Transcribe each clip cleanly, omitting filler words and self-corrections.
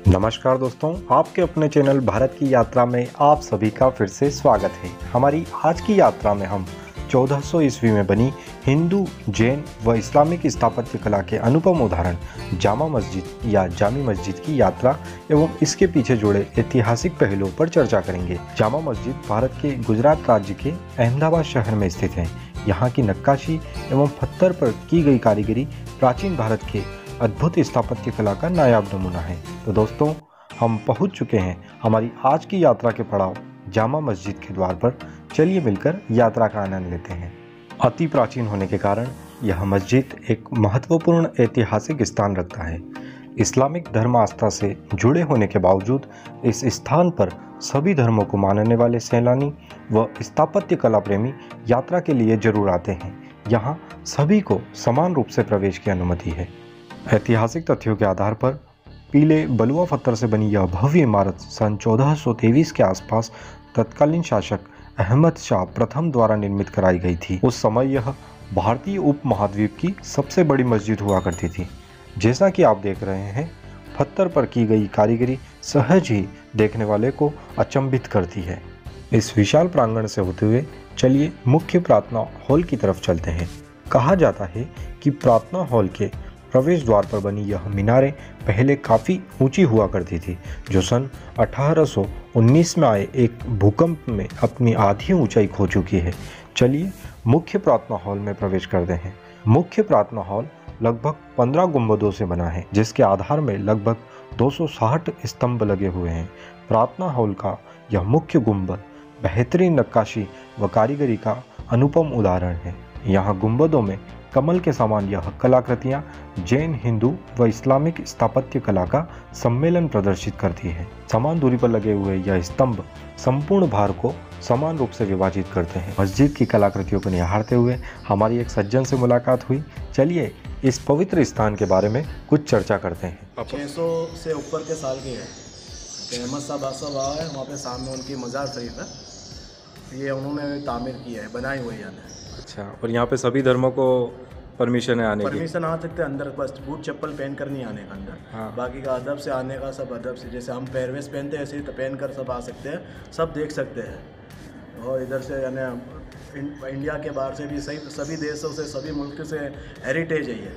नमस्कार दोस्तों, आपके अपने चैनल भारत की यात्रा में आप सभी का फिर से स्वागत है। हमारी आज की यात्रा में हम 1400 ईस्वी में बनी हिंदू, जैन व इस्लामिक स्थापत्य कला के अनुपम उदाहरण जामा मस्जिद या जामी मस्जिद की यात्रा एवं इसके पीछे जुड़े ऐतिहासिक पहलुओं पर चर्चा करेंगे। जामा मस्जिद भारत के गुजरात राज्य के अहमदाबाद शहर में स्थित है। यहाँ की नक्काशी एवं पत्थर पर की गई कारीगरी प्राचीन भारत के अद्भुत स्थापत्य कला का नायाब नमूना है। तो दोस्तों, हम पहुंच चुके हैं हमारी आज की यात्रा के पड़ाव जामा मस्जिद के द्वार पर। चलिए मिलकर यात्रा का आनंद लेते हैं। अति प्राचीन होने के कारण यह मस्जिद एक महत्वपूर्ण ऐतिहासिक स्थान रखता है। इस्लामिक धर्म आस्था से जुड़े होने के बावजूद इस स्थान पर सभी धर्मों को मानने वाले सैलानी व स्थापत्य कला प्रेमी यात्रा के लिए जरूर आते हैं। यहाँ सभी को समान रूप से प्रवेश की अनुमति है। ऐतिहासिक तथ्यों के आधार पर पीले बलुआ पत्थर से बनी यह भव्य इमारत सन 1423 के आसपास तत्कालीन शासक अहमद शाह प्रथम द्वारा निर्मित कराई गई थी। उस समय यह भारतीय उपमहाद्वीप की सबसे बड़ी मस्जिद हुआ करती थी। जैसा कि आप देख रहे हैं, पत्थर पर की गई कारीगरी सहज ही देखने वाले को अचंभित करती है। इस विशाल प्रांगण से होते हुए चलिए मुख्य प्रार्थना हॉल की तरफ चलते हैं। कहा जाता है कि प्रार्थना हॉल के प्रवेश द्वार पर बनी यह मीनारें पहले काफ़ी ऊंची हुआ करती थी, जो सन 1819 में आए एक भूकंप में अपनी आधी ऊंचाई खो चुकी है। चलिए मुख्य प्रार्थना हॉल में प्रवेश करते हैं। मुख्य प्रार्थना हॉल लगभग 15 गुंबदों से बना है, जिसके आधार में लगभग 260 स्तंभ लगे हुए हैं। प्रार्थना हॉल का यह मुख्य गुंबद बेहतरीन नक्काशी व कारीगरी का अनुपम उदाहरण है। यहाँ गुंबदों में कमल के समान यह कलाकृतियाँ जैन, हिंदू व इस्लामिक स्थापत्य कला का सम्मेलन प्रदर्शित करती है। समान दूरी पर लगे हुए यह स्तंभ संपूर्ण भार को समान रूप से विभाजित करते हैं। मस्जिद की कलाकृतियों को निहारते हुए हमारी एक सज्जन से मुलाकात हुई। चलिए इस पवित्र स्थान के बारे में कुछ चर्चा करते हैं। 600 से ऊपर के साल के हैं। अहमद शाह बादशाह वहाँ है, वहाँ पे सामने उनकी मज़ार शरीफ है। ये उन्होंने तामीर किया है, बनाई हुई है। अच्छा, और यहाँ पे सभी धर्मों को परमिशन है आने की? परमिशन आ सकते हैं अंदर, बस बूट चप्पल पहन कर नहीं आने का अंदर। हाँ। बाकी का अदब से आने का, सब अदब से, जैसे हम पहरवेश पहनते हैं ऐसे ही तो पहन कर सब आ सकते हैं, सब देख सकते हैं। और इधर से यानी इंडिया के बाहर से भी सभी देशों से, सभी मुल्क से हेरिटेज है ये,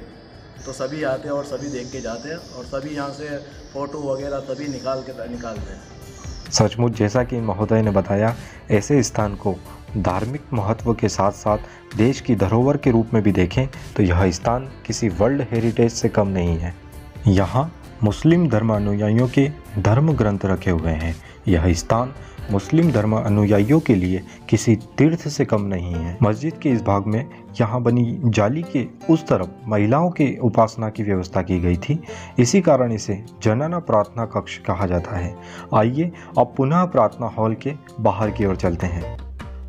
तो सभी आते हैं और सभी देख के जाते हैं और सभी यहाँ से फ़ोटो वगैरह सभी निकालते हैं। सचमुच जैसा कि महोदय ने बताया, ऐसे स्थान को धार्मिक महत्व के साथ साथ देश की धरोहर के रूप में भी देखें तो यह स्थान किसी वर्ल्ड हेरिटेज से कम नहीं है। यहाँ मुस्लिम धर्म अनुयायियों के धर्म ग्रंथ रखे हुए हैं। यह स्थान मुस्लिम धर्म अनुयायियों के लिए किसी तीर्थ से कम नहीं है। मस्जिद के इस भाग में यहाँ बनी जाली के उस तरफ महिलाओं के उपासना की व्यवस्था की गई थी। इसी कारण इसे जनाना प्रार्थना कक्ष कहा जाता है। आइए अब पुनः प्रार्थना हॉल के बाहर की ओर चलते हैं।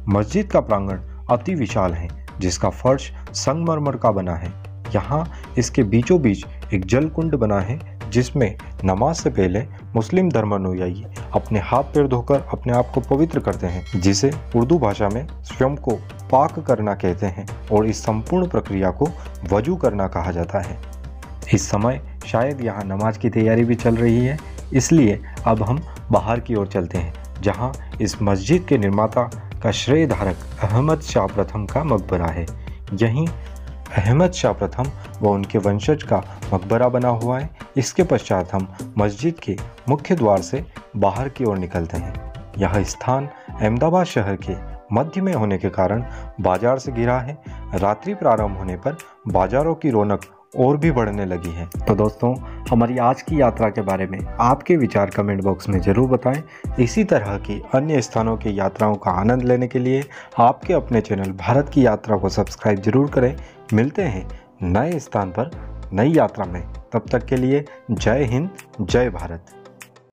मस्जिद का प्रांगण अति विशाल है, जिसका फर्श संगमरमर का बना है। यहाँ इसके बीचों बीच एक जल कुंड बना है, जिसमें नमाज से पहले मुस्लिम धर्मानुयायी अपने हाथ पैर धोकर अपने आप को पवित्र करते हैं, जिसे उर्दू भाषा में स्वयं को पाक करना कहते हैं, और इस संपूर्ण प्रक्रिया को वजू करना कहा जाता है। इस समय शायद यहाँ नमाज की तैयारी भी चल रही है, इसलिए अब हम बाहर की ओर चलते हैं, जहाँ इस मस्जिद के निर्माता का श्रेय धारक अहमद शाह प्रथम का मकबरा है। यहीं अहमद शाह प्रथम व उनके वंशज का मकबरा बना हुआ है। इसके पश्चात हम मस्जिद के मुख्य द्वार से बाहर की ओर निकलते हैं। यह स्थान अहमदाबाद शहर के मध्य में होने के कारण बाजार से घिरा है। रात्रि प्रारंभ होने पर बाजारों की रौनक और भी बढ़ने लगी है। तो दोस्तों, हमारी आज की यात्रा के बारे में आपके विचार कमेंट बॉक्स में ज़रूर बताएं। इसी तरह की अन्य स्थानों की यात्राओं का आनंद लेने के लिए आपके अपने चैनल भारत की यात्रा को सब्सक्राइब जरूर करें। मिलते हैं नए स्थान पर नई यात्रा में। तब तक के लिए जय हिंद, जय भारत।